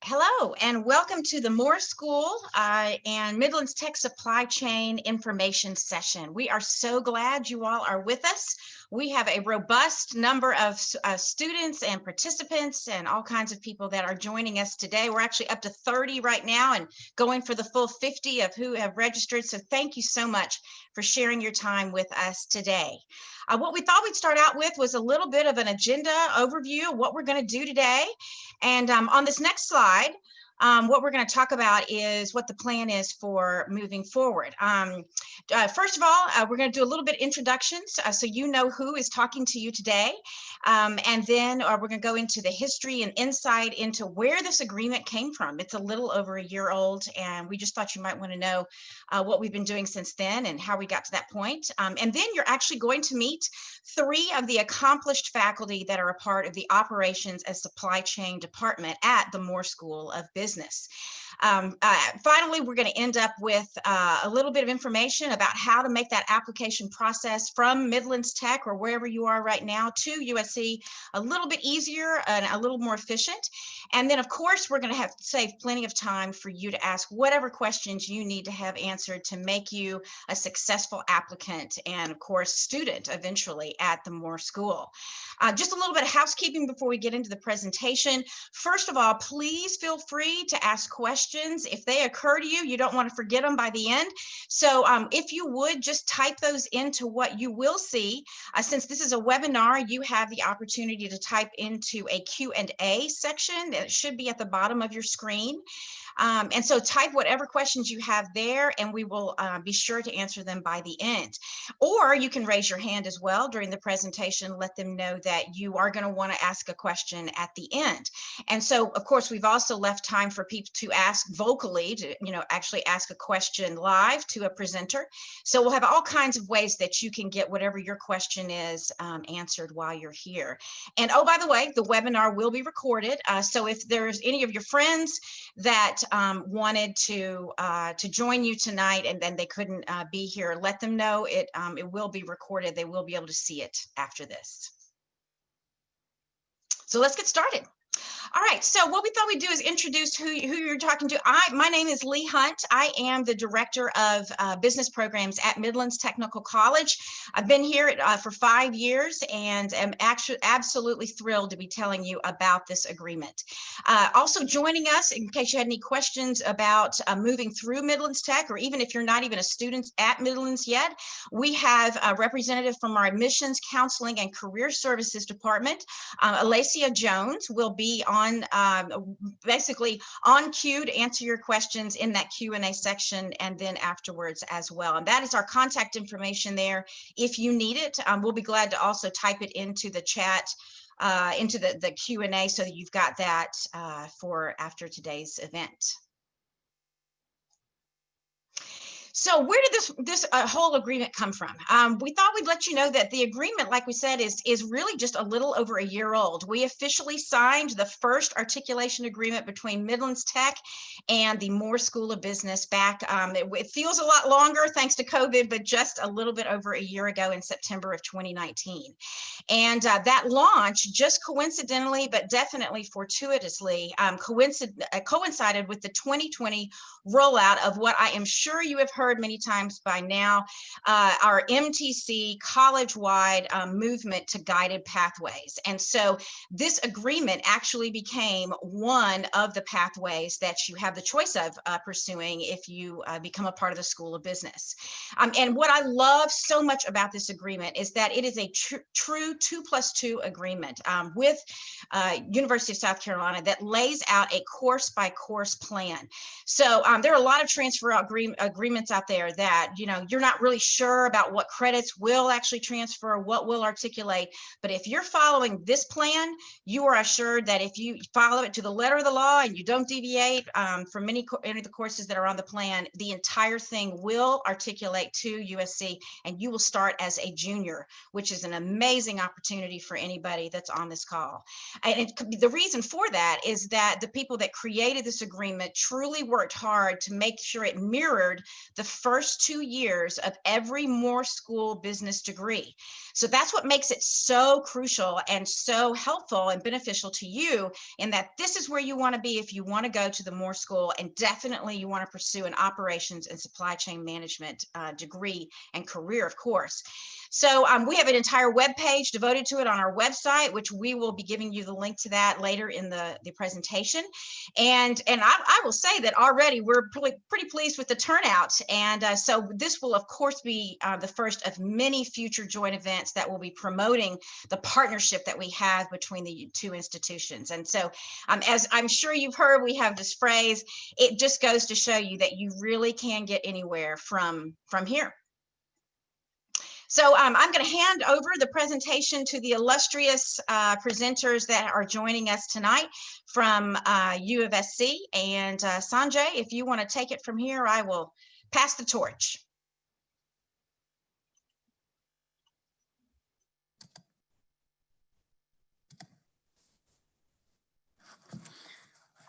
Hello and welcome to the Moore School and Midlands Tech Supply Chain Information Session. We are so glad you all are with us. We have a robust number of students and participants and all kinds of people that are joining us today. We're actually up to 30 right now and going for the full 50 of who have registered. So thank you so much for sharing your time with us today. What we thought we'd start out with was a little bit of an agenda overview of what we're going to do today. And on this next slide, what we're going to talk about is what the plan is for moving forward. First of all, we're going to do a little bit of introductions so you know who is talking to you today. And then we're going to go into the history and insight into where this agreement came from. It's a little over a year old, and we just thought you might want to know what we've been doing since then and how we got to that point. And then you're actually going to meet 3 of the accomplished faculty that are a part of the Operations and Supply Chain Department at the Moore School of Business. Finally, we're going to end up with a little bit of information about how to make that application process from Midlands Tech or wherever you are right now to USC a little bit easier and a little more efficient. And then, of course, we're going to have to save plenty of time for you to ask whatever questions you need to have answered to make you a successful applicant and, of course, student eventually at the Moore School. Just a little bit of housekeeping before we get into the presentation. First of all, please feel free to ask questions. If they occur to you, you don't want to forget them by the end. So if you would just type those into what you will see. Since this is a webinar, you have the opportunity to type into a Q&A section that should be at the bottom of your screen. And so type whatever questions you have there, and we will be sure to answer them by the end. Or you can raise your hand as well during the presentation, let them know that you are going to want to ask a question at the end. And so, of course, we've also left time for people to ask vocally, to actually ask a question live to a presenter. So we'll have all kinds of ways that you can get whatever your question is answered while you're here. And oh, by the way, the webinar will be recorded. So if there's any of your friends that wanted to join you tonight and then they couldn't be here, let them know it will be recorded. They will be able to see it after this. So let's get started. All right, so what we thought we'd do is introduce who you're talking to. My name is Lee Hunt. I am the Director of Business Programs at Midlands Technical College. I've been here for 5 years and am actually absolutely thrilled to be telling you about this agreement. Also joining us, in case you had any questions about moving through Midlands Tech, or even if you're not even a student at Midlands yet, we have a representative from our Admissions, Counseling, and Career Services Department. Alacia Jones will be on basically on cue to answer your questions in that Q&A section and then afterwards as well. And that is our contact information there. If you need it, we'll be glad to also type it into the chat, into the Q&A, so that you've got that for after today's event. So where did this whole agreement come from? We thought we'd let you know that the agreement, like we said, is really just a little over a year old. We officially signed the first articulation agreement between Midlands Tech and the Moore School of Business back, it feels a lot longer thanks to COVID, but just a little bit over a year ago in September of 2019. And that launch just coincidentally, but definitely fortuitously, coincided with the 2020 rollout of what I am sure you have heard many times by now, our MTC college-wide movement to guided pathways. And so this agreement actually became one of the pathways that you have the choice of pursuing if you become a part of the School of Business. And what I love so much about this agreement is that it is a true 2+2 agreement with University of South Carolina that lays out a course-by-course plan. So there are a lot of transfer agreements out there that, you're not really sure about what credits will actually transfer, what will articulate. But if you're following this plan, you are assured that if you follow it to the letter of the law and you don't deviate from any of the courses that are on the plan, the entire thing will articulate to USC and you will start as a junior, which is an amazing opportunity for anybody that's on this call. And the reason for that is that the people that created this agreement truly worked hard to make sure it mirrored the first 2 years of every Moore School business degree. So that's what makes it so crucial and so helpful and beneficial to you, in that this is where you want to be if you want to go to the Moore School, and definitely you want to pursue an operations and supply chain management degree and career, of course. So we have an entire web page devoted to it on our website, which we will be giving you the link to that later in the presentation. And I will say that already we're pretty pleased with the turnout. And so this will, of course, be the first of many future joint events that will be promoting the partnership that we have between the two institutions. And so as I'm sure you've heard, we have this phrase, it just goes to show you that you really can get anywhere from here. So I'm going to hand over the presentation to the illustrious presenters that are joining us tonight from UofSC. And Sanjay, if you want to take it from here, I will pass the torch.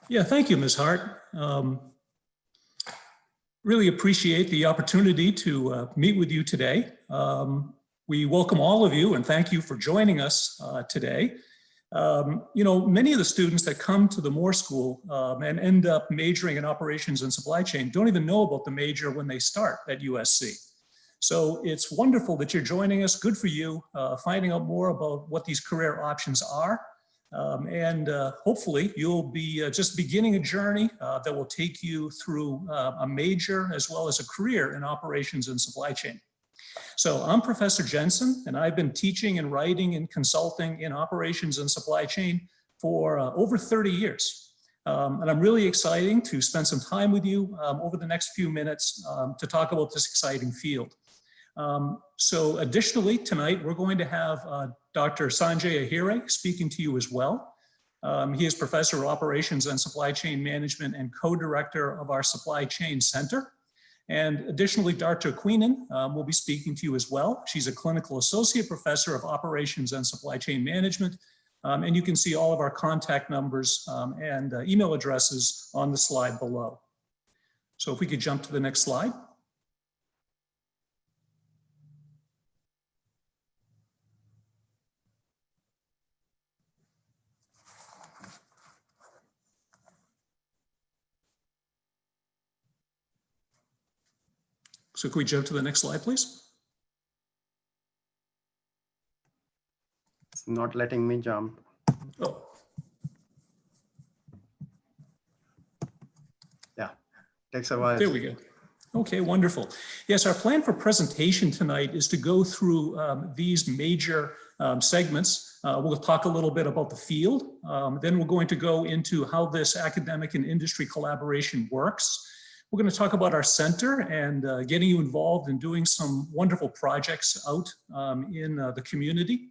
Yeah, thank you, Ms. Hart. Really appreciate the opportunity to meet with you today. We welcome all of you and thank you for joining us today. You know, many of the students that come to the Moore School and end up majoring in operations and supply chain don't even know about the major when they start at USC. So it's wonderful that you're joining us. Good for you, finding out more about what these career options are. Hopefully you'll be just beginning a journey that will take you through a major as well as a career in operations and supply chain. So I'm Professor Jensen, and I've been teaching and writing and consulting in operations and supply chain for over 30 years. And I'm really excited to spend some time with you over the next few minutes to talk about this exciting field. So additionally, tonight we're going to have Dr. Sanjay Ahire speaking to you as well. He is Professor of Operations and Supply Chain Management and Co-Director of our Supply Chain Center. And additionally, Dr. Queenan will be speaking to you as well. She's a Clinical Associate Professor of Operations and Supply Chain Management. And you can see all of our contact numbers and email addresses on the slide below. So if we could jump to the next slide. So can we jump to the next slide, please? It's not letting me jump. Oh. Yeah, takes a while. There we go. Okay, wonderful. Yes, our plan for presentation tonight is to go through these major segments. We'll talk a little bit about the field. Then we're going to go into how this academic and industry collaboration works. We're going to talk about our center and getting you involved in doing some wonderful projects out in the community.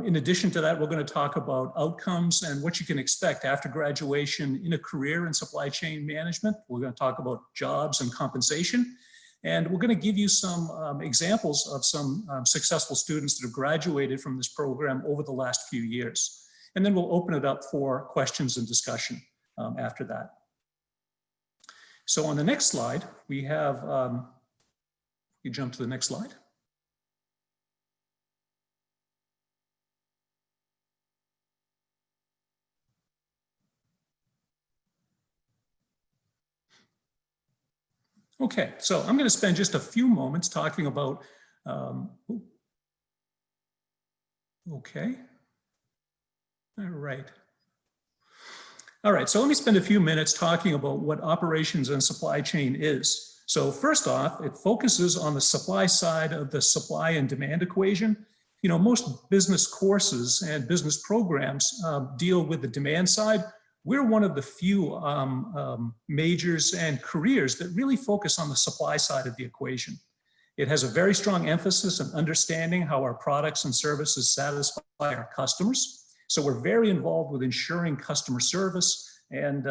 In addition to that, we're going to talk about outcomes and what you can expect after graduation in a career in supply chain management. We're going to talk about jobs and compensation. And we're going to give you some examples of some successful students that have graduated from this program over the last few years. And then we'll open it up for questions and discussion after that. So on the next slide, we have, you jump to the next slide. Okay, so I'm going to spend just a few moments talking about, okay, all right, so let me spend a few minutes talking about what operations and supply chain is. So first off, it focuses on the supply side of the supply and demand equation. You know, most business courses and business programs deal with the demand side. We're one of the few majors and careers that really focus on the supply side of the equation. It has a very strong emphasis on understanding how our products and services satisfy our customers. So we're very involved with ensuring customer service and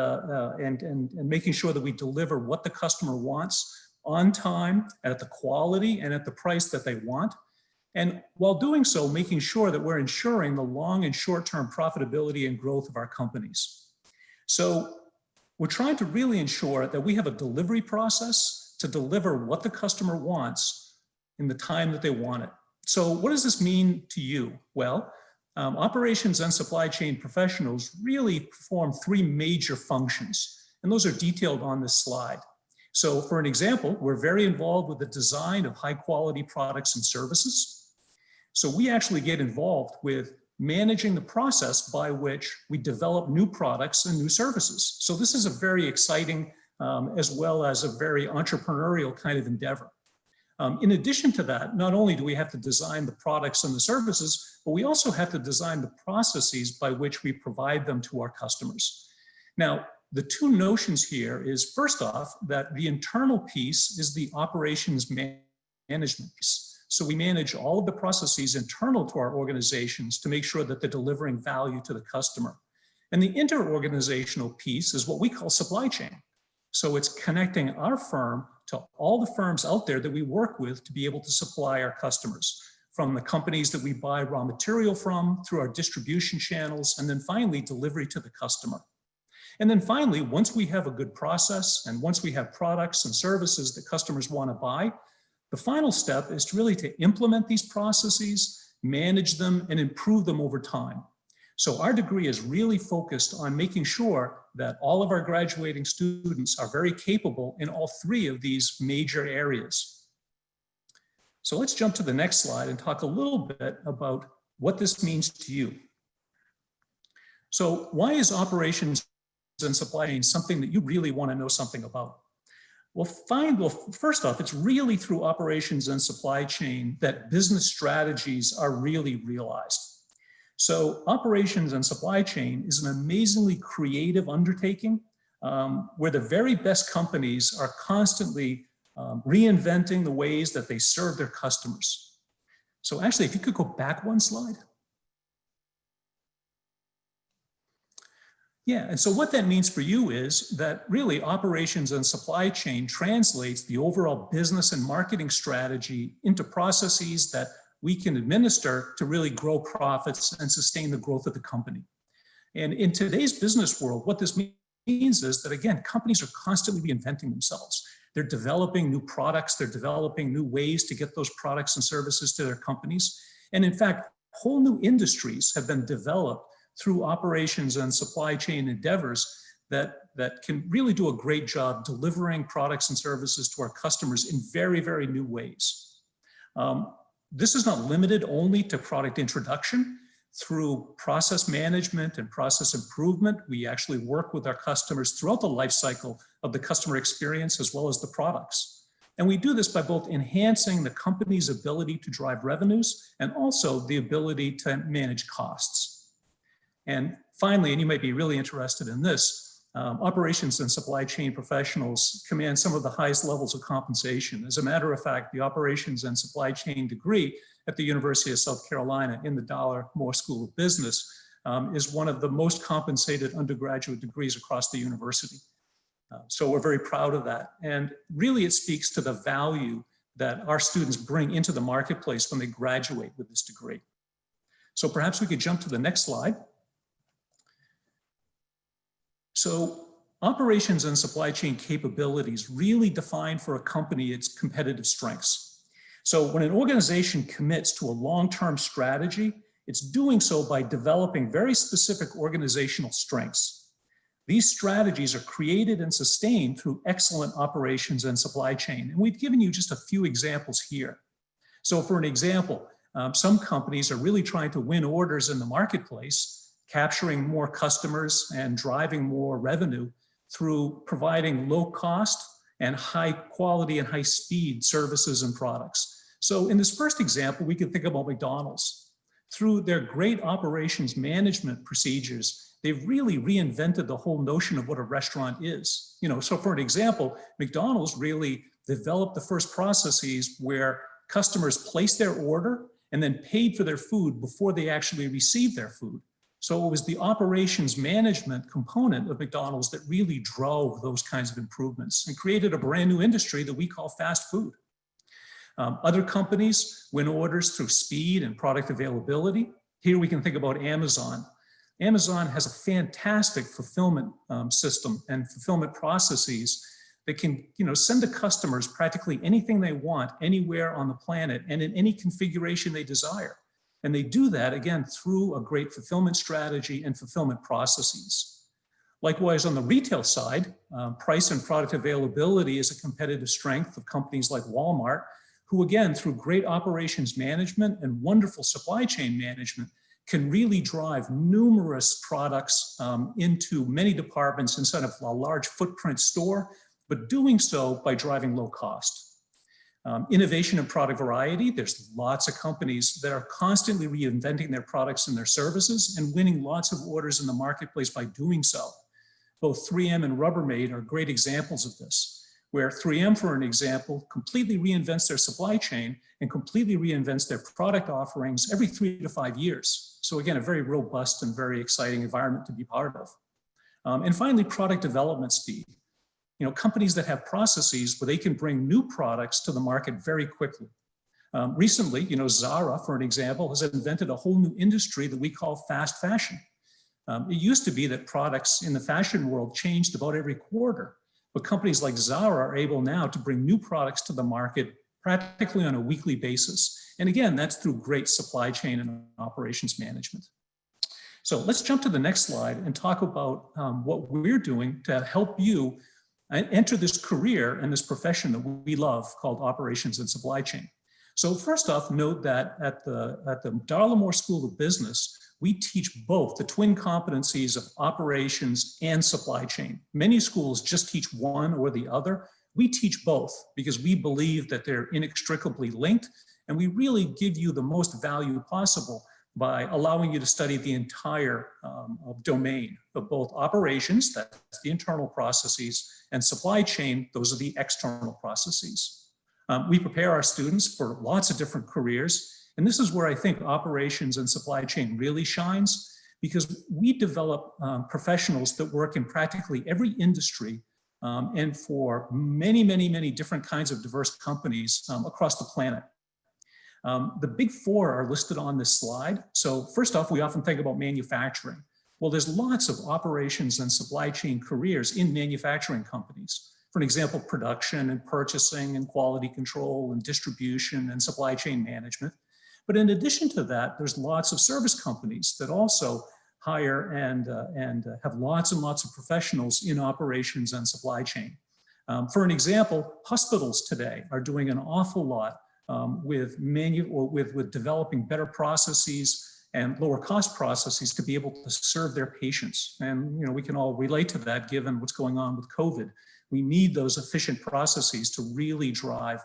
making sure that we deliver what the customer wants on time, at the quality, and at the price that they want. And while doing so, making sure that we're ensuring the long and short-term profitability and growth of our companies. So we're trying to really ensure that we have a delivery process to deliver what the customer wants in the time that they want it. So what does this mean to you? Well, operations and supply chain professionals really perform three major functions, and those are detailed on this slide. So for an example, we're very involved with the design of high quality products and services. So we actually get involved with managing the process by which we develop new products and new services. So this is a very exciting, as well as a very entrepreneurial kind of endeavor. In addition to that, not only do we have to design the products and the services, but we also have to design the processes by which we provide them to our customers. Now, the two notions here is, first off, that the internal piece is the operations management piece. So we manage all of the processes internal to our organizations to make sure that they're delivering value to the customer. And the interorganizational piece is what we call supply chain. So it's connecting our firm to all the firms out there that we work with to be able to supply our customers, from the companies that we buy raw material from, through our distribution channels, and then finally delivery to the customer. And then finally, once we have a good process and once we have products and services that customers want to buy, the final step is really to implement these processes, manage them, and improve them over time. So our degree is really focused on making sure that all of our graduating students are very capable in all three of these major areas. So let's jump to the next slide and talk a little bit about what this means to you. So why is operations and supply chain something that you really want to know something about? Well, first off, it's really through operations and supply chain that business strategies are really realized. So operations and supply chain is an amazingly creative undertaking where the very best companies are constantly reinventing the ways that they serve their customers. So actually, if you could go back one slide. Yeah, and so what that means for you is that really operations and supply chain translates the overall business and marketing strategy into processes that we can administer to really grow profits and sustain the growth of the company. And in today's business world, what this means is that, again, companies are constantly reinventing themselves. They're developing new products, they're developing new ways to get those products and services to their companies. And in fact, whole new industries have been developed through operations and supply chain endeavors that can really do a great job delivering products and services to our customers in very, very new ways. This is not limited only to product introduction. Through process management and process improvement, we actually work with our customers throughout the life cycle of the customer experience as well as the products. And we do this by both enhancing the company's ability to drive revenues and also the ability to manage costs. And finally, and you might be really interested in this, operations and supply chain professionals command some of the highest levels of compensation. As a matter of fact, the operations and supply chain degree at the University of South Carolina in the Dollar Moore School of Business is one of the most compensated undergraduate degrees across the university. So we're very proud of that. And really it speaks to the value that our students bring into the marketplace when they graduate with this degree. So perhaps we could jump to the next slide. So operations and supply chain capabilities really define for a company its competitive strengths. So when an organization commits to a long-term strategy, it's doing so by developing very specific organizational strengths. These strategies are created and sustained through excellent operations and supply chain. And we've given you just a few examples here. So for an example, some companies are really trying to win orders in the marketplace, capturing more customers and driving more revenue through providing low cost and high quality and high speed services and products. So in this first example, we could think about McDonald's. Through their great operations management procedures, they've really reinvented the whole notion of what a restaurant is. So for an example, McDonald's really developed the first processes where customers placed their order and then paid for their food before they actually received their food. So it was the operations management component of McDonald's that really drove those kinds of improvements and created a brand new industry that we call fast food. Other companies win orders through speed and product availability. Here we can think about Amazon. Amazon has a fantastic fulfillment system and fulfillment processes that can, send to customers practically anything they want anywhere on the planet and in any configuration they desire. And they do that, again, through a great fulfillment strategy and fulfillment processes. Likewise, on the retail side, price and product availability is a competitive strength of companies like Walmart, who again, through great operations management and wonderful supply chain management, can really drive numerous products into many departments instead of a large footprint store, but doing so by driving low cost. Innovation and product variety, there's lots of companies that are constantly reinventing their products and their services and winning lots of orders in the marketplace by doing so. Both 3M and Rubbermaid are great examples of this, where 3M, for an example, completely reinvents their supply chain and completely reinvents their product offerings every 3 to 5 years. So again, a very robust and very exciting environment to be part of. And finally, product development speed. Companies that have processes where they can bring new products to the market very quickly. Recently, Zara, for an example, has invented a whole new industry that we call fast fashion. It used to be that products in the fashion world changed about every quarter, but companies like Zara are able now to bring new products to the market practically on a weekly basis. And again, that's through great supply chain and operations management. So let's jump to the next slide and talk about what we're doing to help you enter this career and this profession that we love called operations and supply chain. So first off, note that at the Darla Moore School of Business, we teach both the twin competencies of operations and supply chain. Many schools just teach one or the other. We teach both because we believe that they're inextricably linked, and we really give you the most value possible by allowing you to study the entire domain of both operations, that's the internal processes, and supply chain, those are the external processes. We prepare our students for lots of different careers, and this is where I think operations and supply chain really shines, because we develop professionals that work in practically every industry and for many, many, many different kinds of diverse companies across the planet. The big four are listed on this slide. So first off, we often think about manufacturing. Well, there's lots of operations and supply chain careers in manufacturing companies. For example, production and purchasing and quality control and distribution and supply chain management. But in addition to that, there's lots of service companies that also hire and have lots and lots of professionals in operations and supply chain. For an example, hospitals today are doing an awful lot with developing better processes and lower cost processes to be able to serve their patients. And we can all relate to that given what's going on with COVID. We need those efficient processes to really drive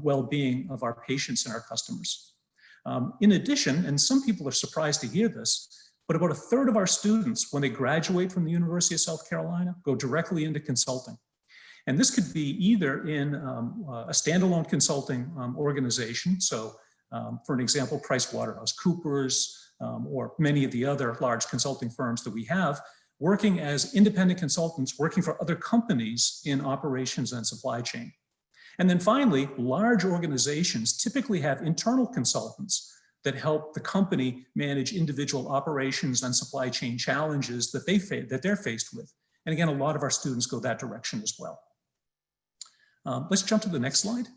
well-being of our patients and our customers. In addition, and some people are surprised to hear this, but about 1/3 of our students, when they graduate from the University of South Carolina, go directly into consulting. And this could be either in a standalone consulting organization. So for an example, PricewaterhouseCoopers or many of the other large consulting firms that we have, working as independent consultants, working for other companies in operations and supply chain. And then finally, large organizations typically have internal consultants that help the company manage individual operations and supply chain challenges that they're faced with. And again, a lot of our students go that direction as well. Let's jump to the next slide.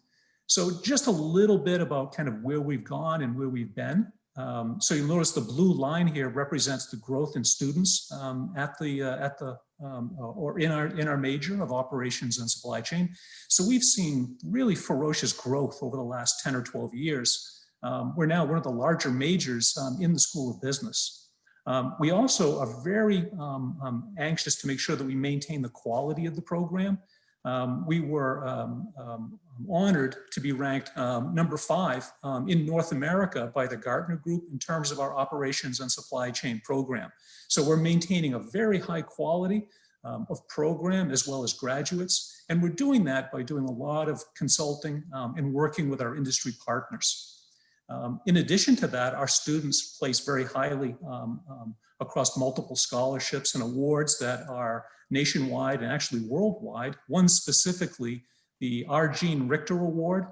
So just a little bit about kind of where we've gone and where we've been. So you'll notice the blue line here represents the growth in students in our major of operations and supply chain. So we've seen really ferocious growth over the last 10 or 12 years. We're now one of the larger majors in the School of Business. We also are very anxious to make sure that we maintain the quality of the program. We were honored to be ranked number 5 in North America by the Gartner Group in terms of our operations and supply chain program. So we're maintaining a very high quality of program as well as graduates. And we're doing that by doing a lot of consulting and working with our industry partners. In addition to that, our students place very highly across multiple scholarships and awards that are nationwide and actually worldwide. One specifically, the R. Gene Richter Award.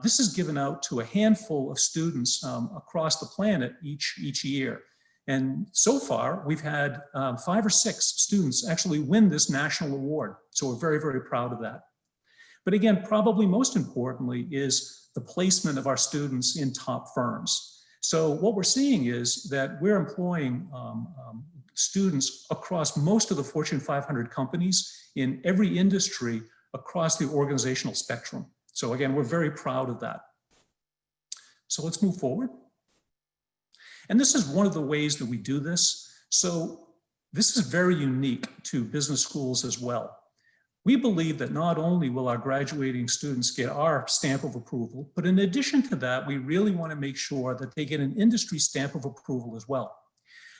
This is given out to a handful of students across the planet each year. And so far, we've had 5 or 6 students actually win this national award. So we're very, very proud of that. But again, probably most importantly is the placement of our students in top firms. So what we're seeing is that we're employing students across most of the Fortune 500 companies in every industry across the organizational spectrum. So again, we're very proud of that. So let's move forward. And this is one of the ways that we do this. So this is very unique to business schools as well. We believe that not only will our graduating students get our stamp of approval, but in addition to that, we really want to make sure that they get an industry stamp of approval as well.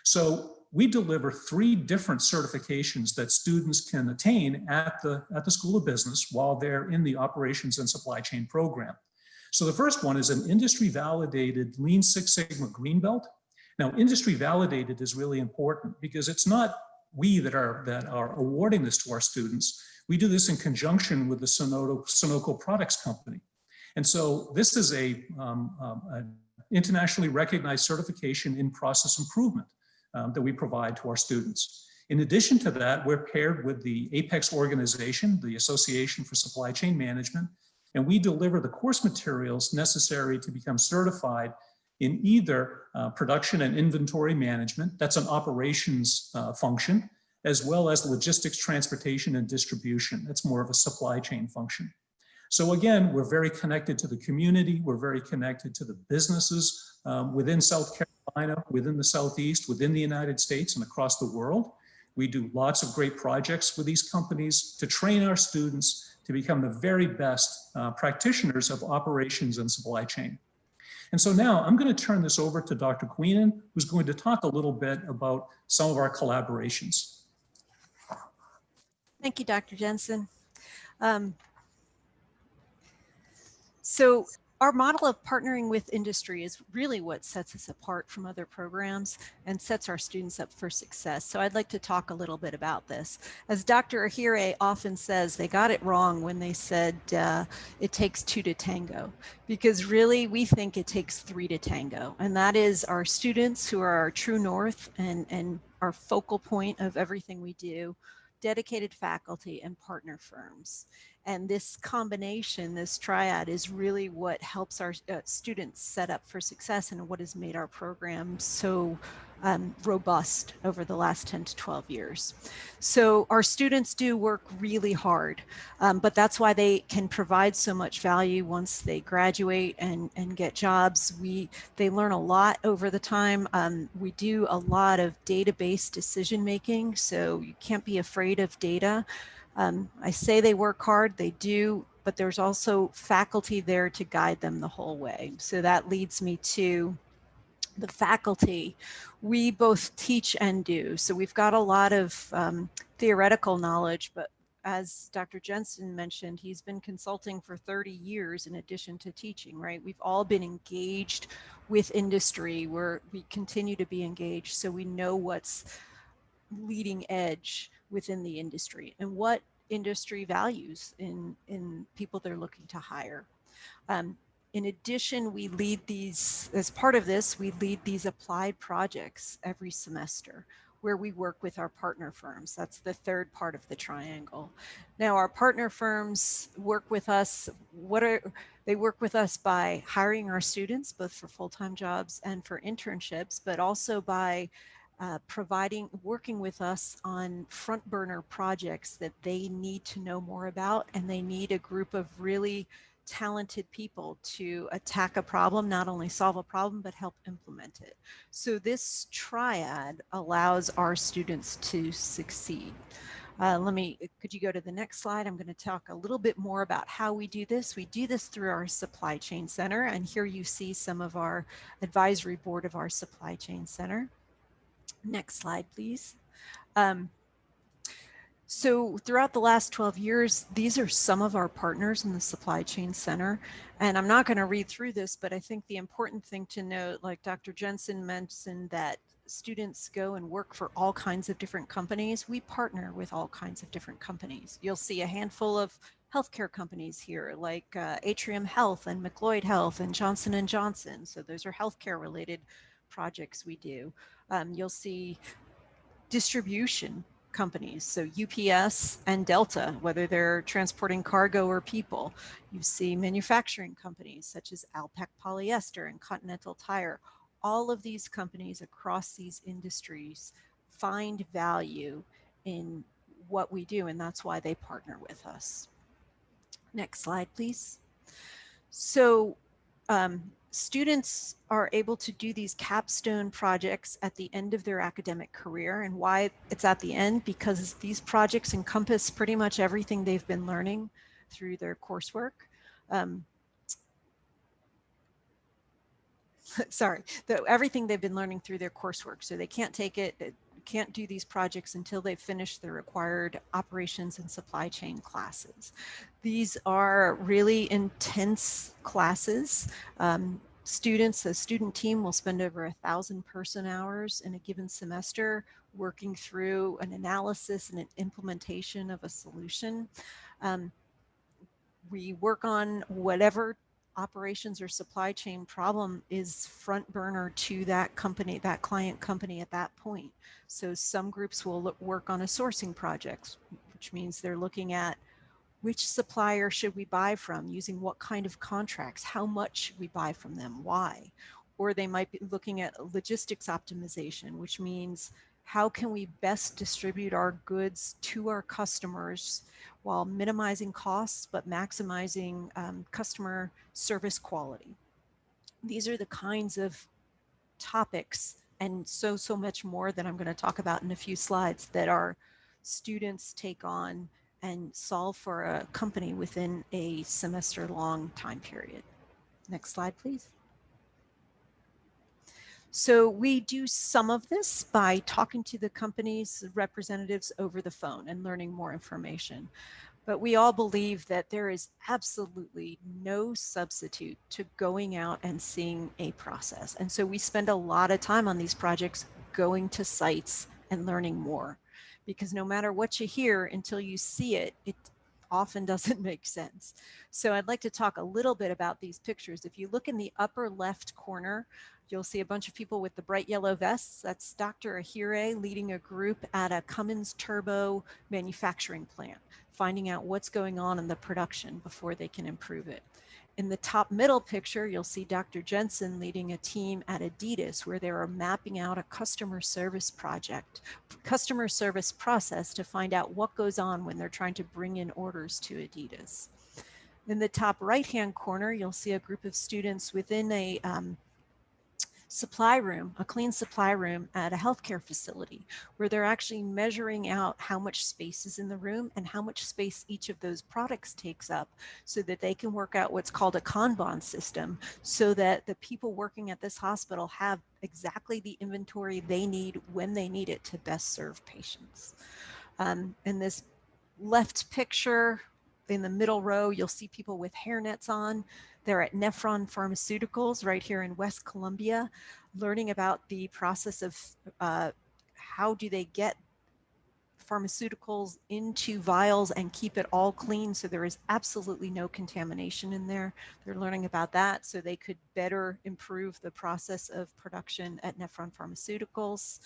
So we deliver 3 different certifications that students can attain at the School of Business while they're in the Operations and Supply Chain program. So the first one is an industry validated Lean Six Sigma Green Belt. Now, industry validated is really important because it's not we that are awarding this to our students. We do this in conjunction with the Sunoco Products Company. And so this is an internationally recognized certification in process improvement that we provide to our students. In addition to that, we're paired with the APEX organization, the Association for Supply Chain Management, and we deliver the course materials necessary to become certified in either production and inventory management, that's an operations function, as well as logistics, transportation, and distribution. That's more of a supply chain function. So again, we're very connected to the community. We're very connected to the businesses within South Carolina, within the Southeast, within the United States, and across the world. We do lots of great projects with these companies to train our students to become the very best practitioners of operations and supply chain. And so now I'm going to turn this over to Dr. Queenan, who's going to talk a little bit about some of our collaborations. Thank you, Dr. Jensen. So our model of partnering with industry is really what sets us apart from other programs and sets our students up for success. So I'd like to talk a little bit about this. As Dr. Ahire often says, they got it wrong when they said it takes 2 to tango, because really we think it takes 3 to tango. And that is our students, who are our true north and our focal point of everything we do, dedicated faculty, and partner firms. And this combination, this triad, is really what helps our students set up for success and what has made our program so robust over the last 10 to 12 years. So our students do work really hard, but that's why they can provide so much value once they graduate and get jobs. They learn a lot over the time. We do a lot of data-based decision making, so you can't be afraid of data. I say they work hard, they do, but there's also faculty there to guide them the whole way. So that leads me to the faculty. We both teach and do. So we've got a lot of theoretical knowledge, but as Dr. Jensen mentioned, he's been consulting for 30 years in addition to teaching, right? We've all been engaged with industry, where we continue to be engaged, so we know what's leading edge within the industry and what industry values in people they're looking to hire. In addition, we lead these, as part of this, we lead these applied projects every semester where we work with our partner firms. That's the third part of the triangle. Now, our partner firms work with us. They work with us by hiring our students, both for full-time jobs and for internships, but also by working with us on front burner projects that they need to know more about, and they need a group of really talented people to attack a problem, not only solve a problem, but help implement it. So this triad allows our students to succeed. Could you go to the next slide? I'm going to talk a little bit more about how we do this. We do this through our supply chain center, and here you see some of our advisory board of our supply chain center. Next slide, please. So throughout the last 12 years, these are some of our partners in the Supply Chain Center. And I'm not going to read through this, but I think the important thing to note, like Dr. Jensen mentioned, that students go and work for all kinds of different companies. We partner with all kinds of different companies. You'll see a handful of healthcare companies here, like Atrium Health and McLeod Health and Johnson & Johnson. So those are healthcare related projects we do. You'll see distribution companies, so UPS and Delta, whether they're transporting cargo or people. You see manufacturing companies such as Alpac Polyester and Continental Tire. All of these companies across these industries find value in what we do, and that's why they partner with us. Next slide, please. So students are able to do these capstone projects at the end of their academic career. And why it's at the end? Because these projects encompass pretty much everything they've been learning through their coursework. Everything they've been learning through their coursework. So they can't can't do these projects until they've finished the required operations and supply chain classes. These are really intense classes. A student team will spend over 1,000 person hours in a given semester working through an analysis and an implementation of a solution. We work on whatever operations or supply chain problem is front burner to that company, that client company at that point. So some groups will work on a sourcing project, which means they're looking at which supplier should we buy from, using what kind of contracts, how much should we buy from them, why? Or they might be looking at logistics optimization, which means how can we best distribute our goods to our customers while minimizing costs, but maximizing customer service quality. These are the kinds of topics and so much more that I'm going to talk about in a few slides that our students take on and solve for a company within a semester-long time period. Next slide, please. So we do some of this by talking to the company's representatives over the phone and learning more information. But we all believe that there is absolutely no substitute to going out and seeing a process. And so we spend a lot of time on these projects going to sites and learning more, because no matter what you hear, until you see it, it often doesn't make sense. So I'd like to talk a little bit about these pictures. If you look in the upper left corner, you'll see a bunch of people with the bright yellow vests. That's Dr. Ahire leading a group at a Cummins Turbo manufacturing plant, finding out what's going on in the production before they can improve it. In the top middle picture, you'll see Dr. Jensen leading a team at Adidas, where they are mapping out a customer service process to find out what goes on when they're trying to bring in orders to Adidas. In the top right-hand corner, you'll see a group of students within a supply room, a clean supply room at a healthcare facility, where they're actually measuring out how much space is in the room and how much space each of those products takes up, so that they can work out what's called a Kanban system, so that the people working at this hospital have exactly the inventory they need when they need it to best serve patients. In this left picture, in the middle row, you'll see people with hairnets on. They're at Nephron Pharmaceuticals right here in West Columbia, learning about the process of how do they get pharmaceuticals into vials and keep it all clean so there is absolutely no contamination in there. They're learning about that so they could better improve the process of production at Nephron Pharmaceuticals.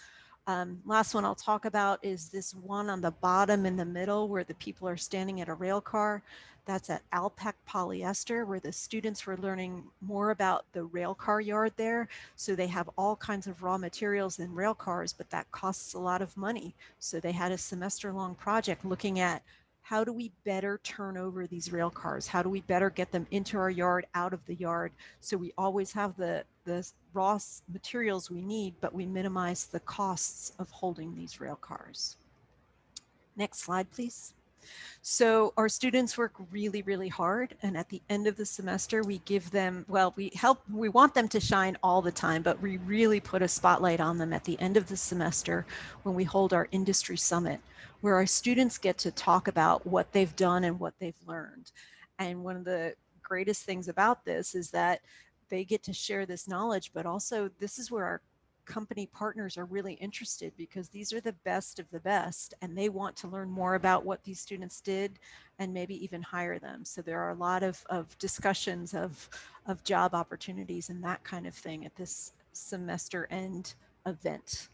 Last one I'll talk about is this one on the bottom in the middle where the people are standing at a rail car. That's at Alpac Polyester, where the students were learning more about the rail car yard there. So they have all kinds of raw materials in rail cars, but that costs a lot of money. So they had a semester-long project looking at how do we better turn over these rail cars? How do we better get them into our yard, out of the yard, so we always have the raw materials we need, but we minimize the costs of holding these rail cars. Next slide, please. So our students work really, really hard. And at the end of the semester, we give them, well, we want them to shine all the time, but we really put a spotlight on them at the end of the semester when we hold our industry summit, where our students get to talk about what they've done and what they've learned. And one of the greatest things about this is that they get to share this knowledge, but also this is where our company partners are really interested, because these are the best of the best and they want to learn more about what these students did and maybe even hire them. So there are a lot of discussions of job opportunities and that kind of thing at this semester end event.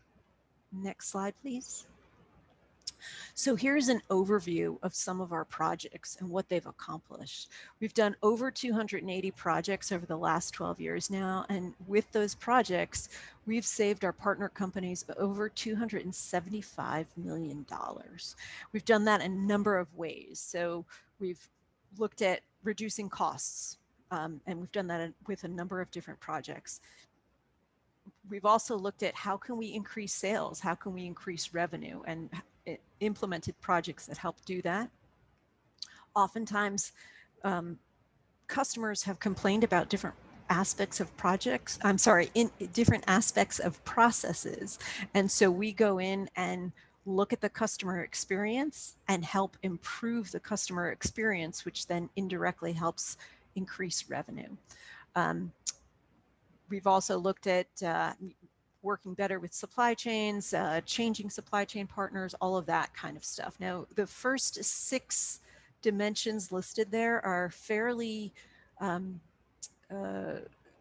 Next slide, please. So here's an overview of some of our projects and what they've accomplished. We've done over 280 projects over the last 12 years now, and with those projects, we've saved our partner companies over $275 million. We've done that in a number of ways. So we've looked at reducing costs, and we've done that with a number of different projects. We've also looked at how can we increase sales, how can we increase revenue, and implemented projects that help do that. Oftentimes, customers have complained about different aspects of projects, in different aspects of processes. And so we go in and look at the customer experience and help improve the customer experience, which then indirectly helps increase revenue. We've also looked at working better with supply chains, changing supply chain partners, all of that kind of stuff. Now, the first 6 dimensions listed there are fairly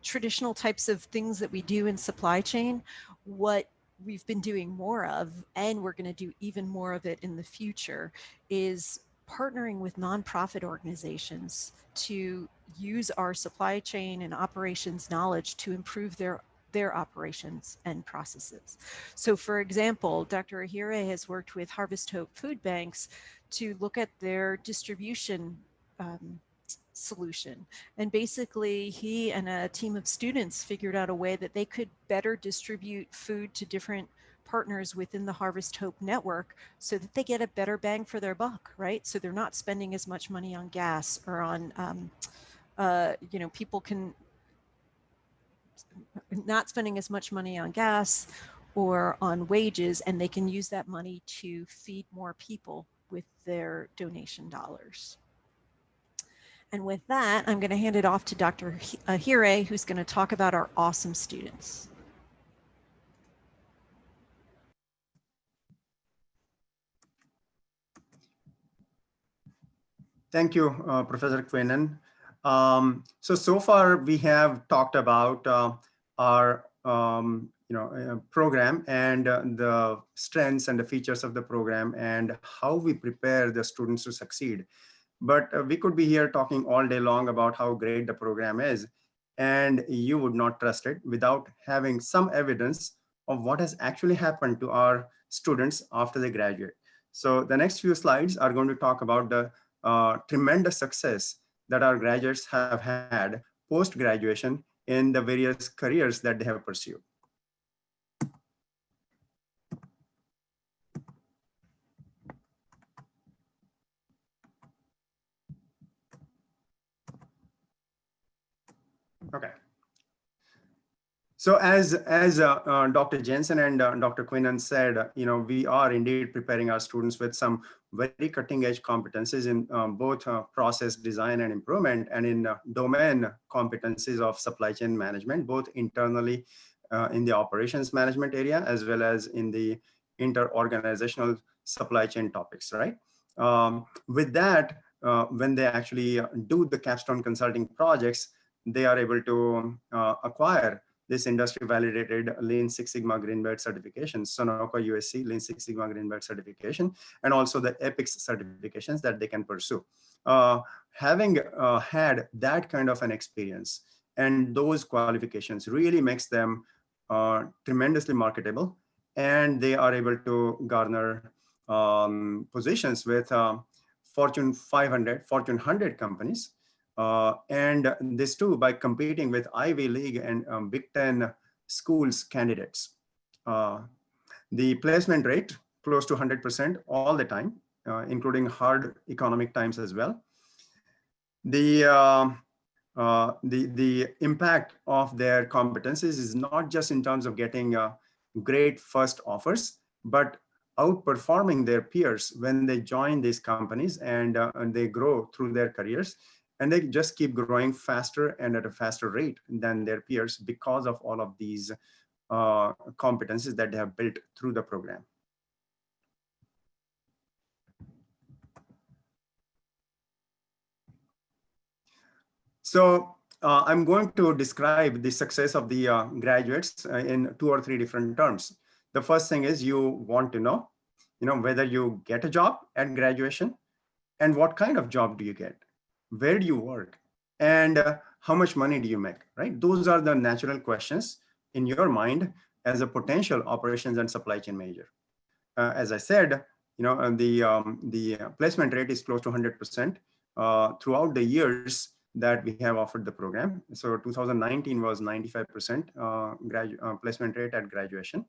traditional types of things that we do in supply chain. What we've been doing more of, and we're going to do even more of it in the future, is partnering with nonprofit organizations to use our supply chain and operations knowledge to improve their operations and processes. So for example, Dr. Ahire has worked with Harvest Hope Food Banks to look at their distribution solution. And basically he and a team of students figured out a way that they could better distribute food to different partners within the Harvest Hope network so that they get a better bang for their buck, right? So they're not spending as much money on gas or on, people can not spending as much money on gas or on wages, and they can use that money to feed more people with their donation dollars. And with that, I'm going to hand it off to Dr. Ahire, who's going to talk about our awesome students. Thank you, Professor Quinnan. So far we have talked about our program and the strengths and the features of the program and how we prepare the students to succeed. But we could be here talking all day long about how great the program is, and you would not trust it without having some evidence of what has actually happened to our students after they graduate. So the next few slides are going to talk about the tremendous success that our graduates have had post-graduation in the various careers that they have pursued. Okay. So as Dr. Jensen and Dr. Quinnan said, we are indeed preparing our students with some very cutting edge competencies in both process design and improvement, and in domain competencies of supply chain management, both internally in the operations management area, as well as in the inter-organizational supply chain topics, right? With that, when they actually do the capstone consulting projects, they are able to acquire this industry validated Lean Six Sigma Green Belt certification, Sonoco USC Lean Six Sigma Green Belt certification, and also the EPICS certifications that they can pursue. Having had that kind of an experience and those qualifications really makes them tremendously marketable, and they are able to garner positions with Fortune 500, Fortune 100 companies. And this too by competing with Ivy League and Big Ten schools candidates. The placement rate close to 100% all the time, including hard economic times as well. The impact of their competencies is not just in terms of getting great first offers, but outperforming their peers when they join these companies and they grow through their careers. And they just keep growing faster and at a faster rate than their peers because of all of these competencies that they have built through the program. So I'm going to describe the success of the graduates in 2 or 3 different terms. The first thing is you want to know, whether you get a job at graduation and what kind of job do you get, where do you work, and how much money do you make, right? Those are the natural questions in your mind as a potential operations and supply chain manager. As I said, the placement rate is close to 100% throughout the years that we have offered the program. So 2019 was 95% placement rate at graduation.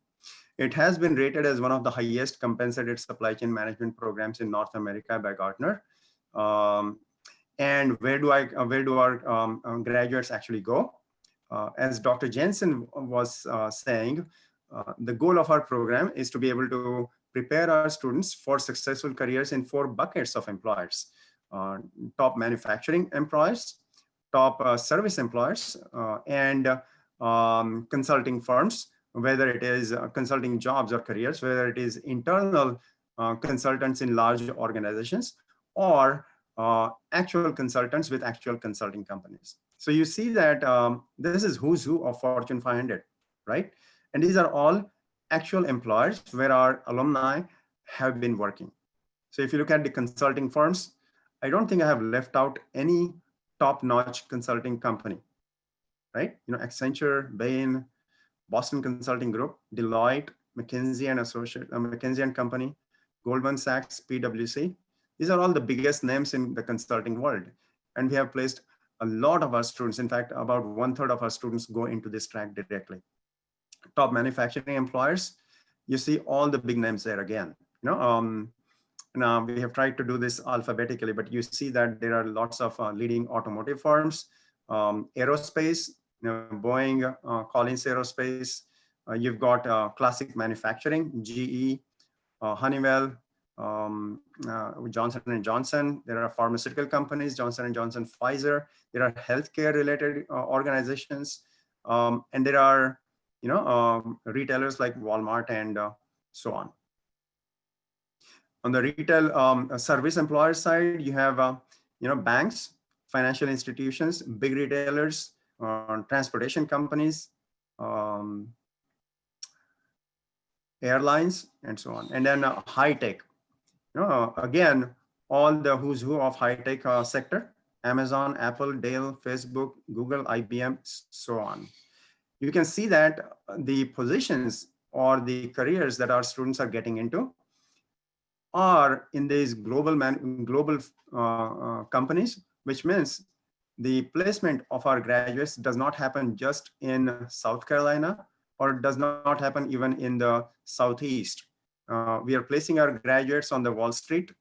It has been rated as one of the highest compensated supply chain management programs in North America by Gartner. And where do our graduates actually go? As Dr. Jensen was saying, the goal of our program is to be able to prepare our students for successful careers in 4 buckets of employers: top manufacturing employers, top service employers, and consulting firms, whether it is consulting jobs or careers, whether it is internal consultants in large organizations or actual consultants with actual consulting companies. So you see that this is who's who of Fortune 500, right? And these are all actual employers where our alumni have been working. So if you look at the consulting firms, I don't think I have left out any top-notch consulting company, right? Accenture, Bain, Boston Consulting Group, Deloitte, McKinsey and Company, Goldman Sachs, PwC. These are all the biggest names in the consulting world. And we have placed a lot of our students, in fact, about 1/3 of our students go into this track directly. Top manufacturing employers, you see all the big names there again. Now we have tried to do this alphabetically, but you see that there are lots of leading automotive firms, aerospace, Boeing, Collins Aerospace. You've got classic manufacturing, GE, Honeywell, Johnson & Johnson. There are pharmaceutical companies, Johnson & Johnson, Pfizer. There are healthcare related organizations. And there are, retailers like Walmart and so on. On the retail service employer side, you have, banks, financial institutions, big retailers, transportation companies, airlines, and so on. And then high tech. Again, all the who's who of high tech sector: Amazon, Apple, Dell, Facebook, Google, IBM, so on. You can see that the positions or the careers that our students are getting into are in these global companies, which means the placement of our graduates does not happen just in South Carolina or does not happen even in the Southeast. We are placing our graduates on the Wall Street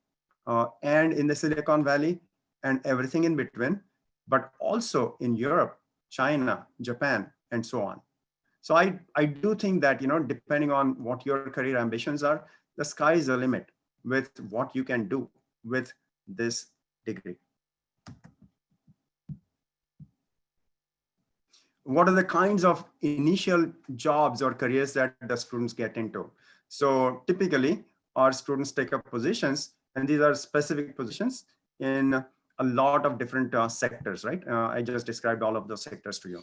and in the Silicon Valley and everything in between, but also in Europe, China, Japan, and so on. So I do think that, depending on what your career ambitions are, the sky is the limit with what you can do with this degree. What are the kinds of initial jobs or careers that the students get into? So typically, our students take up positions, and these are specific positions in a lot of different sectors, right? I just described all of those sectors to you.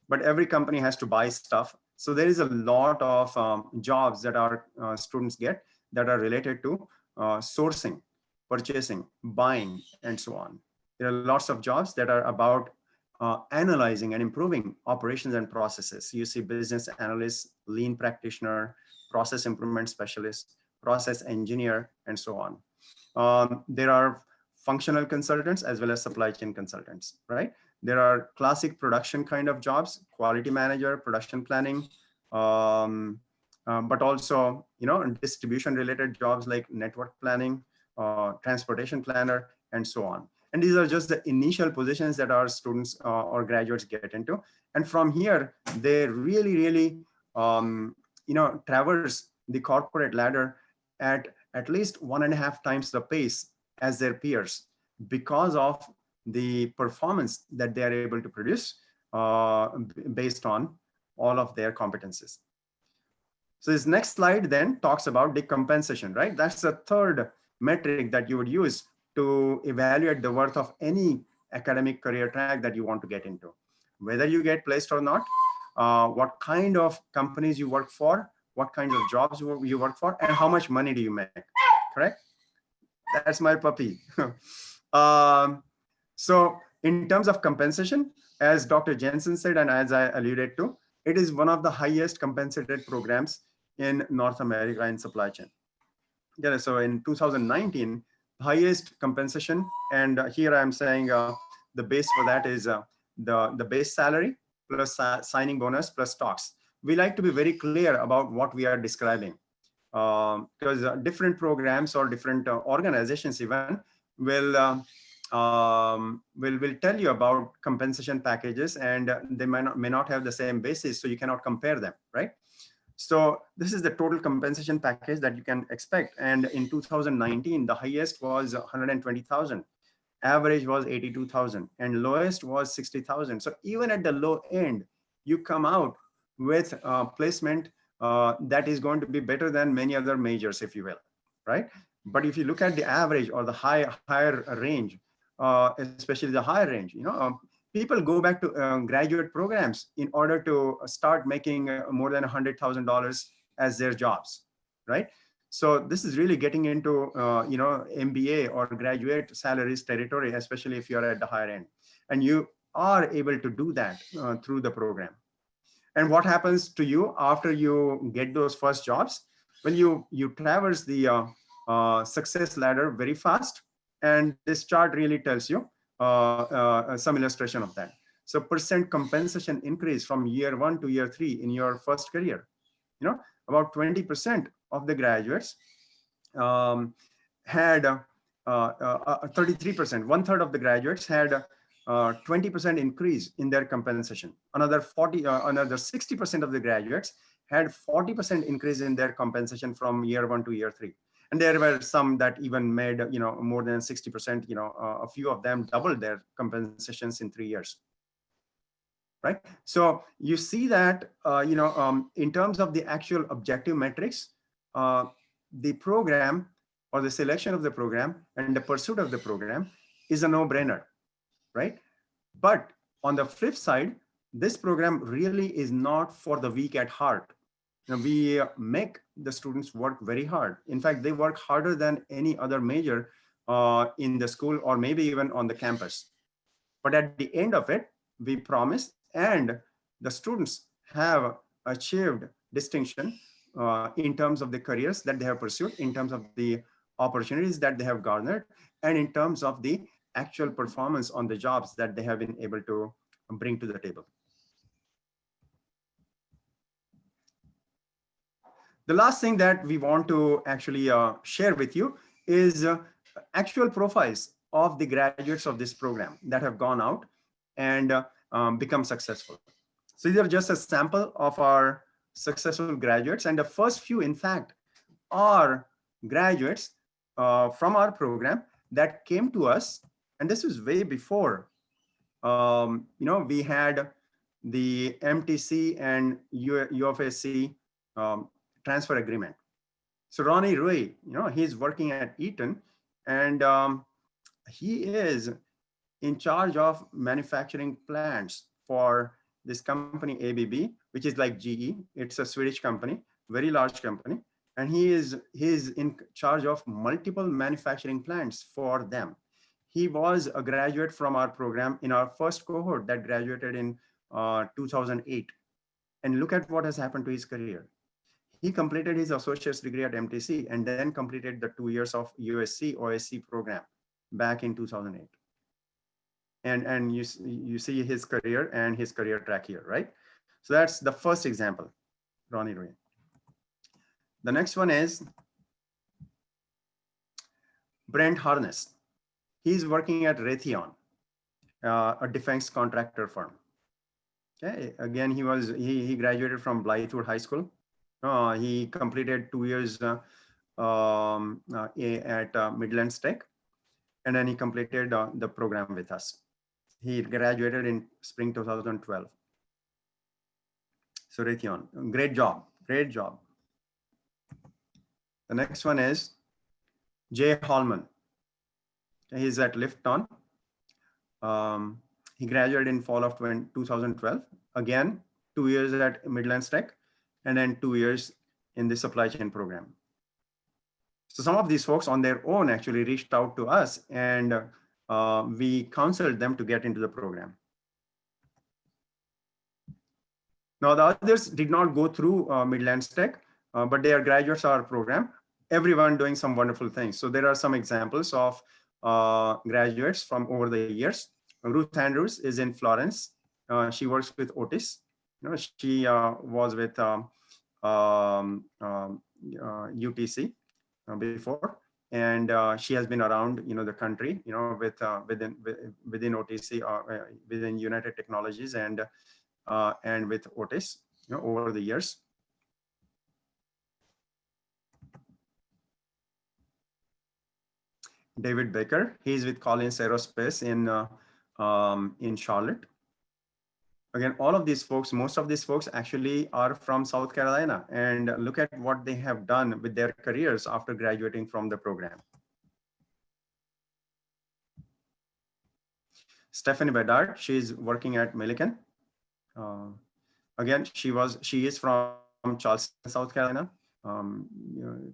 But every company has to buy stuff. So there is a lot of jobs that our students get that are related to sourcing, purchasing, buying, and so on. There are lots of jobs that are about analyzing and improving operations and processes. You see business analysts, lean practitioner, process improvement specialist, process engineer, and so on. There are functional consultants as well as supply chain consultants, right? There are classic production kind of jobs, quality manager, production planning, but also, distribution related jobs like network planning, transportation planner, and so on. And these are just the initial positions that our students or graduates get into. And from here, they really, traverse the corporate ladder at least 1.5 times the pace as their peers because of the performance that they are able to produce based on all of their competencies. So this next slide then talks about the compensation, right? That's the third metric that you would use to evaluate the worth of any academic career track that you want to get into. whether you get placed or not, what kind of companies you work for, what kinds of jobs you work for, and how much money do you make, correct? That's my puppy. So in terms of compensation, as Dr. Jensen said, and as I alluded to, it is one of the highest compensated programs in North America in supply chain. Yeah, so in 2019, highest compensation, and here I'm saying the base for that is the base salary plus signing bonus plus stocks. We like to be very clear about what we are describing, because different programs or different organizations even will tell you about compensation packages, and they may not have the same basis, so you cannot compare them, right? So this is the total compensation package that you can expect. And in 2019, the highest was 120,000, average was 82,000, and lowest was 60,000. So even at the low end, you come out with a placement that is going to be better than many other majors, if you will, right? But if you look at the average or the higher range, especially the higher range, people go back to graduate programs in order to start making more than $100,000 as their jobs, right? So this is really getting into MBA or graduate salaries territory, especially if you're at the higher end, and you are able to do that through the program. And what happens to you after you get those first jobs? Well, you traverse the success ladder very fast, and this chart really tells you some illustration of that. So percent compensation increase from year 1 to year 3 in your first career. About 20% of the graduates had 33%, 1/3 of the graduates had 20% increase in their compensation. Another 60% of the graduates had 40% increase in their compensation from year 1 to year 3. And there were some that even made, more than 60%, a few of them doubled their compensations in 3 years. Right. So you see that, in terms of the actual objective metrics, the program or the selection of the program and the pursuit of the program is a no-brainer, right? But on the flip side, this program really is not for the weak at heart. We make the students work very hard. In fact, they work harder than any other major in the school or maybe even on the campus. But at the end of it, we promise, and the students have achieved distinction in terms of the careers that they have pursued, in terms of the opportunities that they have garnered, and in terms of the actual performance on the jobs that they have been able to bring to the table. The last thing that we want to actually share with you is actual profiles of the graduates of this program that have gone out and become successful. So these are just a sample of our successful graduates. And the first few, in fact, are graduates from our program that came to us. And this was way before, we had the MTC and UofSC transfer agreement. So Ronnie Rui, he's working at Eaton, and he is in charge of manufacturing plants for this company ABB, which is like GE. It's a Swedish company, very large company. And he's in charge of multiple manufacturing plants for them. He was a graduate from our program in our first cohort that graduated in 2008. And look at what has happened to his career. He completed his associate's degree at MTC and then completed the 2 years of USC-OSC program back in 2008. And you see his career and his career track here, right? So that's the first example, Ronnie Rui. The next one is Brent Harness. He's working at Raytheon, a defense contractor firm. Okay, again, he graduated from Blythewood High School. He completed 2 years at Midlands Tech, and then he completed the program with us. He graduated in spring 2012. So Raytheon, great job, great job. The next one is Jay Holman. He's at Lifton. He graduated in fall of 2012. Again, 2 years at Midlands Tech, and then 2 years in the supply chain program. So some of these folks on their own actually reached out to us, and we counseled them to get into the program. Now, the others did not go through Midlands Tech, but they are graduates of our program, everyone doing some wonderful things. So there are some examples of graduates from over the years. Ruth Andrews is in Florence. She works with Otis. She was with UTC before, and she has been around the country with within OTC within United Technologies and with Otis over the years. David Baker, he's with Collins Aerospace in Charlotte. Again, all of these folks, most of these folks actually are from South Carolina, and look at what they have done with their careers after graduating from the program. Stephanie Bedard, she's working at Milliken. Again, she is from Charleston, South Carolina.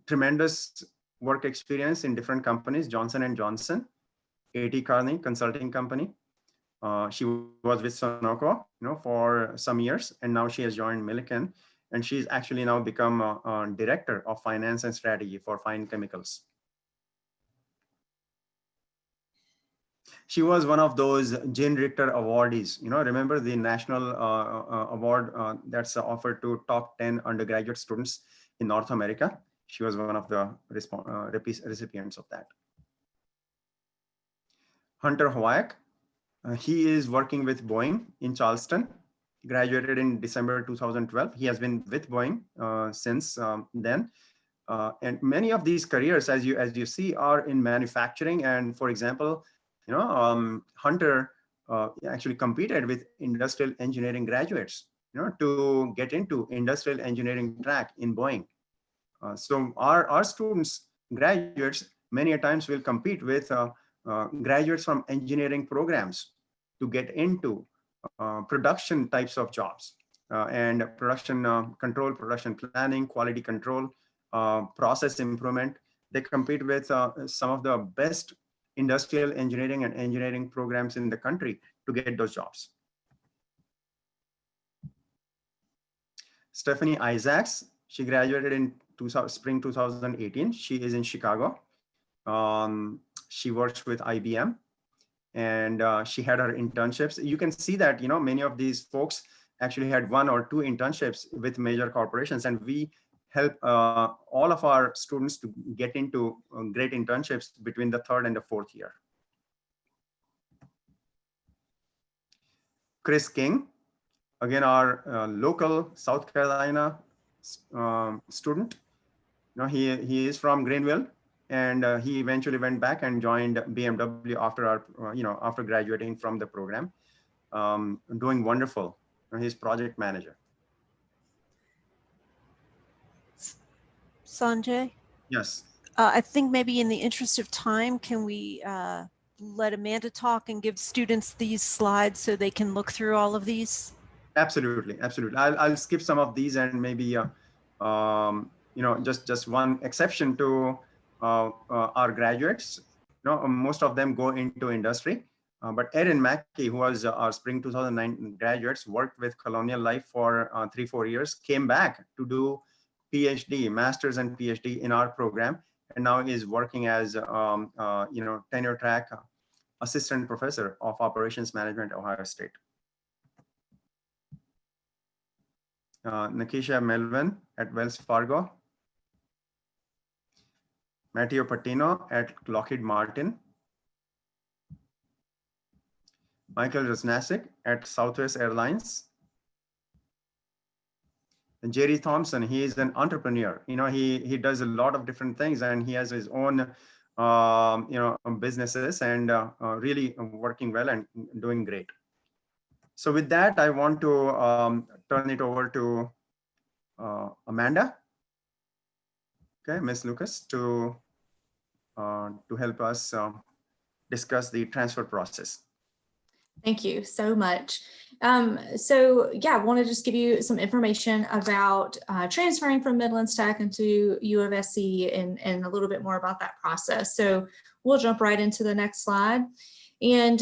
Tremendous work experience in different companies, Johnson & Johnson, A.T. Kearney Consulting Company. She was with Sonoco, for some years, and now she has joined Milliken, and she's actually now become a director of finance and strategy for Fine Chemicals. She was one of those Jane Richter awardees. Remember the national award that's offered to top 10 undergraduate students in North America? She was one of the recipients of that. Hunter Hawaik, he is working with Boeing in Charleston, graduated in December 2012. He has been with Boeing since then. And many of these careers, as you see, are in manufacturing. And for example, Hunter actually competed with industrial engineering graduates, to get into industrial engineering track in Boeing. So our students, graduates, many a times will compete with graduates from engineering programs to get into production types of jobs and production control, production planning, quality control, process improvement. They compete with some of the best industrial engineering and engineering programs in the country to get those jobs. Stephanie Isaacs, she graduated in spring 2018. She is in Chicago. She works with IBM, and she had her internships. You can see that many of these folks actually had 1 or 2 internships with major corporations, and we help all of our students to get into great internships between the 3rd and the 4th year. Chris King, again, our local South Carolina student. He is from Greenville, and he eventually went back and joined BMW after after graduating from the program, doing wonderful. He's project manager. Sanjay? Yes. I think maybe in the interest of time, can we let Amanda talk and give students these slides so they can look through all of these? Absolutely, absolutely. I'll skip some of these, and maybe just one exception to our graduates. Most of them go into industry, but Erin Mackey, who was our spring 2009 graduates, worked with Colonial Life for 3-4 years, came back to do PhD, master's and PhD in our program, and now is working as tenure track assistant professor of operations management at Ohio State. Nakisha Melvin at Wells Fargo. Matteo Patino at Lockheed Martin. Michael Rosnasik at Southwest Airlines. And Jerry Thompson, he is an entrepreneur. He does a lot of different things, and he has his own businesses, and really working well and doing great. So with that, I want to turn it over to Amanda. Okay, Ms. Lucas, to help us discuss the transfer process. Thank you so much. So yeah, I want to just give you some information about transferring from Midlands Tech into U of SC and a little bit more about that process. So we'll jump right into the next slide. And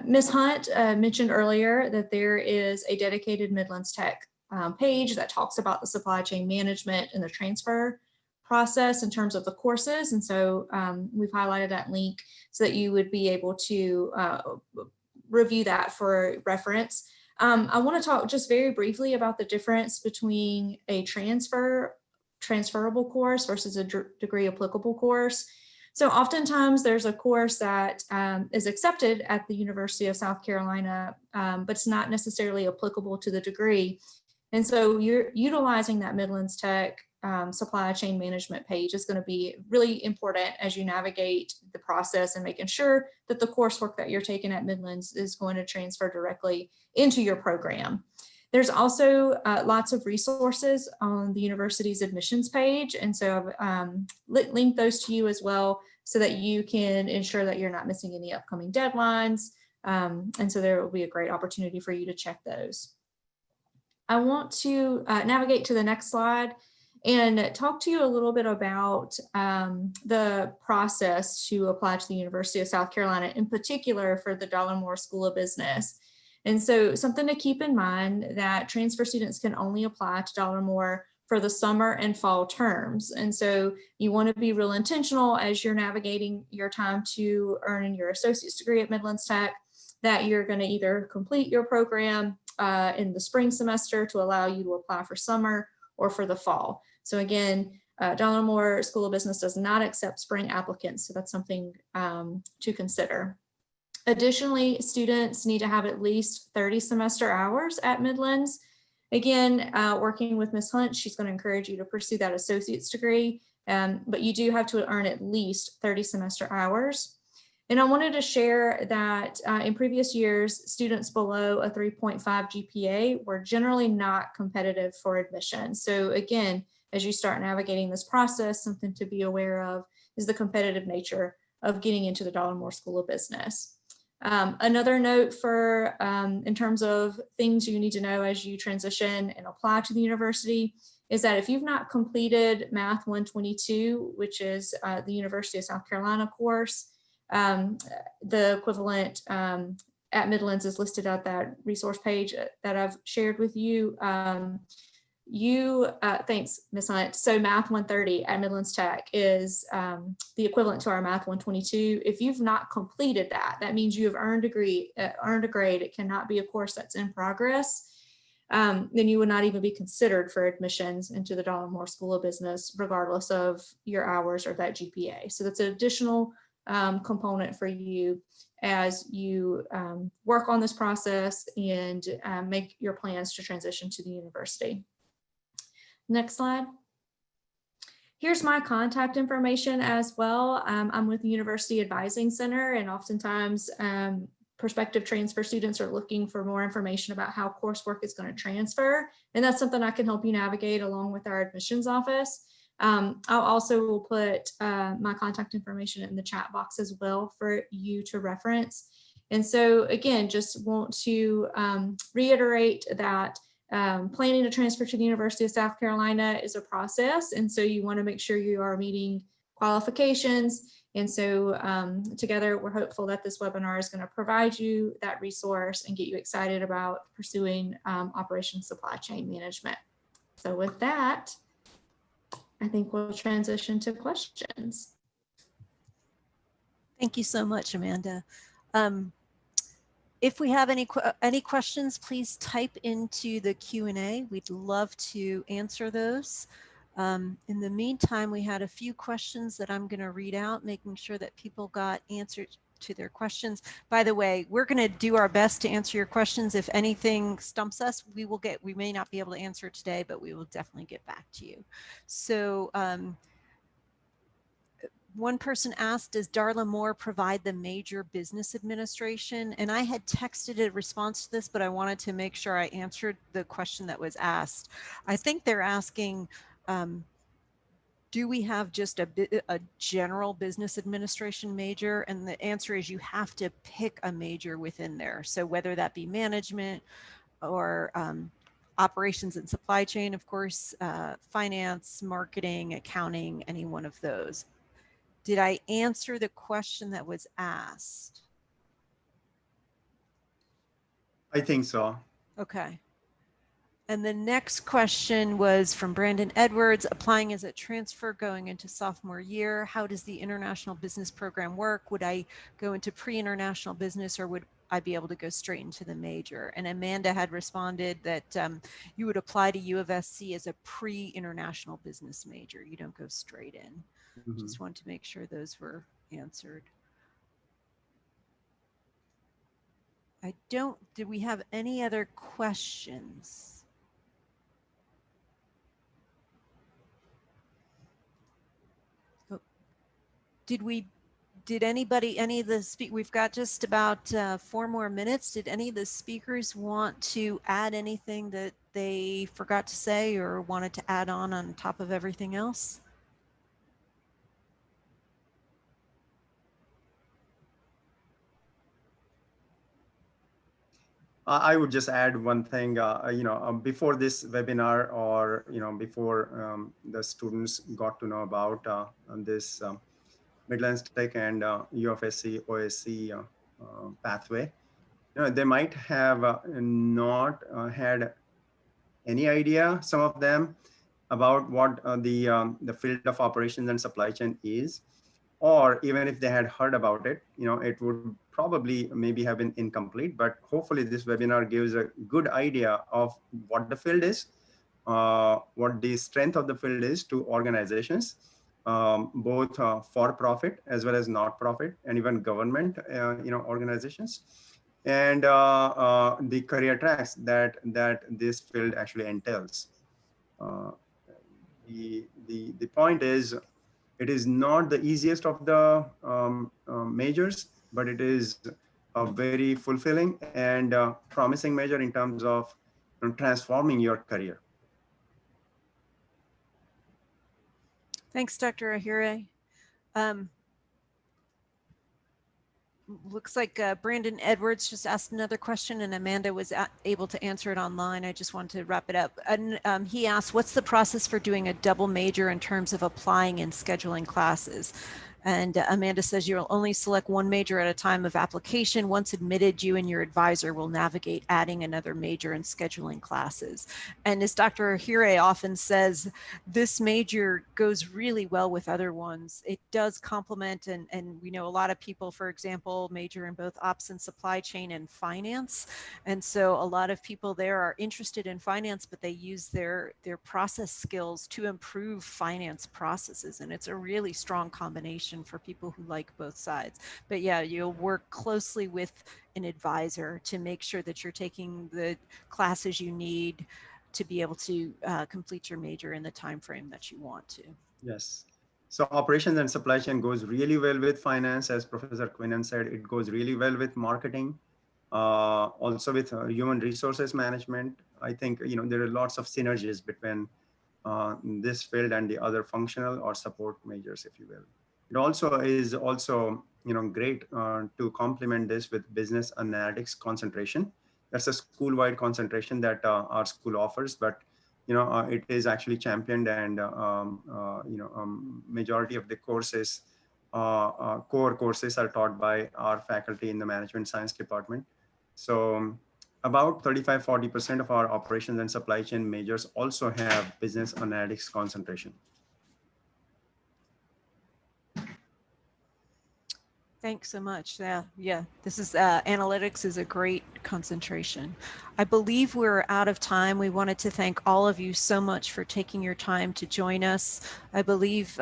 Ms. Hunt mentioned earlier that there is a dedicated Midlands Tech page that talks about the supply chain management and the transfer process in terms of the courses. And so we've highlighted that link so that you would be able to review that for reference. I want to talk just very briefly about the difference between a transferable course versus a degree applicable course. So oftentimes there's a course that is accepted at the University of South Carolina, but it's not necessarily applicable to the degree. And so you're utilizing that Midlands Tech supply chain management page is going to be really important as you navigate the process and making sure that the coursework that you're taking at Midlands is going to transfer directly into your program. There's also lots of resources on the university's admissions page. And so I've linked those to you as well so that you can ensure that you're not missing any upcoming deadlines. And so there will be a great opportunity for you to check those. I want to navigate to the next slide and talk to you a little bit about the process to apply to the University of South Carolina, in particular for the Dollar Moore School of Business. And so something to keep in mind that transfer students can only apply to Dollar Moore for the summer and fall terms. And so you want to be real intentional as you're navigating your time to earn your associate's degree at Midlands Tech, that you're going to either complete your program in the spring semester to allow you to apply for summer or for the fall. So again, Dollar Moore School of Business does not accept spring applicants, so that's something to consider. Additionally, students need to have at least 30 semester hours at Midlands. Again, working with Ms. Hunt, she's going to encourage you to pursue that associate's degree, but you do have to earn at least 30 semester hours. And I wanted to share that in previous years, students below a 3.5 GPA were generally not competitive for admission. So again, as you start navigating this process, something to be aware of is the competitive nature of getting into the Dollar Moore School of Business. Another note for in terms of things you need to know as you transition and apply to the university is that if you've not completed Math 122, which is the University of South Carolina course, the equivalent at Midlands is listed at that resource page that I've shared with you. Thanks, Ms. Hunt. So Math 130 at Midlands Tech is the equivalent to our Math 122. If you've not completed that, that means you have earned a grade. It cannot be a course that's in progress. Then you would not even be considered for admissions into the Dollar Moore School of Business, regardless of your hours or that GPA. So that's an additional component for you as you work on this process and make your plans to transition to the university. Next slide. Here's my contact information as well. I'm with the University Advising Center, and oftentimes prospective transfer students are looking for more information about how coursework is going to transfer. And that's something I can help you navigate along with our admissions office. I'll also put my contact information in the chat box as well for you to reference. And so again, just want to reiterate that planning to transfer to the University of South Carolina is a process. And so you want to make sure you are meeting qualifications. And so together, we're hopeful that this webinar is going to provide you that resource and get you excited about pursuing operations supply chain management. So with that, I think we'll transition to questions. Thank you so much, Amanda. If we have any questions, please type into the Q&A. We'd love to answer those. In the meantime, we had a few questions that I'm going to read out, making sure that people got answers to their questions. By the way, we're going to do our best to answer your questions. If anything stumps us, we may not be able to answer it today, but we will definitely get back to you. So one person asked, does Darla Moore provide the major business administration? And I had texted a response to this, but I wanted to make sure I answered the question that was asked. I think they're asking, do we have just a general business administration major? And the answer is you have to pick a major within there. So whether that be management or operations and supply chain, of course, finance, marketing, accounting, any one of those. Did I answer the question that was asked? I think so. Okay. And the next question was from Brandon Edwards, applying as a transfer going into sophomore year. How does the international business program work? Would I go into pre-international business or would I be able to go straight into the major? And Amanda had responded that you would apply to U of SC as a pre-international business major. You don't go straight in. Mhm. Just want to make sure those were answered. Did we have any other questions? Did anybody, we've got just about 4 more minutes. Did any of the speakers want to add anything that they forgot to say or wanted to add on top of everything else? I would just add one thing, before this webinar or, before the students got to know about this Midlands Tech and UofSC OSC pathway, they might have not had any idea, some of them, about what the field of operations and supply chain is. Or even if they had heard about it, it would probably maybe have been incomplete, but hopefully this webinar gives a good idea of what the field is, what the strength of the field is to organizations, both for-profit as well as not-profit and even government, organizations, and the career tracks that this field actually entails. The point is, it is not the easiest of the majors, but it is a very fulfilling and promising major in terms of transforming your career. Thanks, Dr. Ahire. Looks like Brandon Edwards just asked another question and Amanda was able to answer it online. I just want to wrap it up. And he asked, what's the process for doing a double major in terms of applying and scheduling classes? And Amanda says you'll only select one major at a time of application. Once admitted, you and your advisor will navigate adding another major and scheduling classes. And as Dr. Ahire often says, this major goes really well with other ones. It does complement, and we know a lot of people, for example, major in both ops and supply chain and finance. And so a lot of people there are interested in finance, but they use their process skills to improve finance processes. And it's a really strong combination for people who like both sides. But yeah, you'll work closely with an advisor to make sure that you're taking the classes you need to be able to complete your major in the time frame that you want to. Yes. So operations and supply chain goes really well with finance, as Professor Quinnan said. It goes really well with marketing, also with human resources management. I think there are lots of synergies between this field and the other functional or support majors, if you will. It also is great to complement this with business analytics concentration. That's a school-wide concentration that our school offers, but it is actually championed, and majority of the courses, core courses, are taught by our faculty in the management science department. So about 35–40% of our operations and supply chain majors also have business analytics concentration. Thanks so much. Yeah. This is analytics is a great concentration. I believe we're out of time. We wanted to thank all of you so much for taking your time to join us. I believe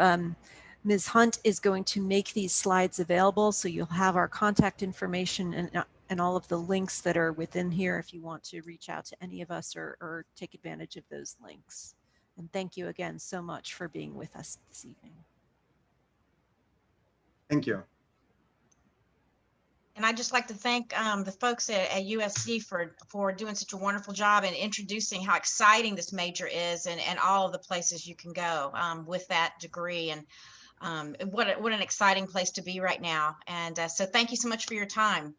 Ms. Hunt is going to make these slides available, so you'll have our contact information and all of the links that are within here if you want to reach out to any of us or take advantage of those links. And thank you again so much for being with us this evening. Thank you. And I'd just like to thank the folks at USC for doing such a wonderful job in introducing how exciting this major is and all of the places you can go with that degree. And what an exciting place to be right now. And so thank you so much for your time.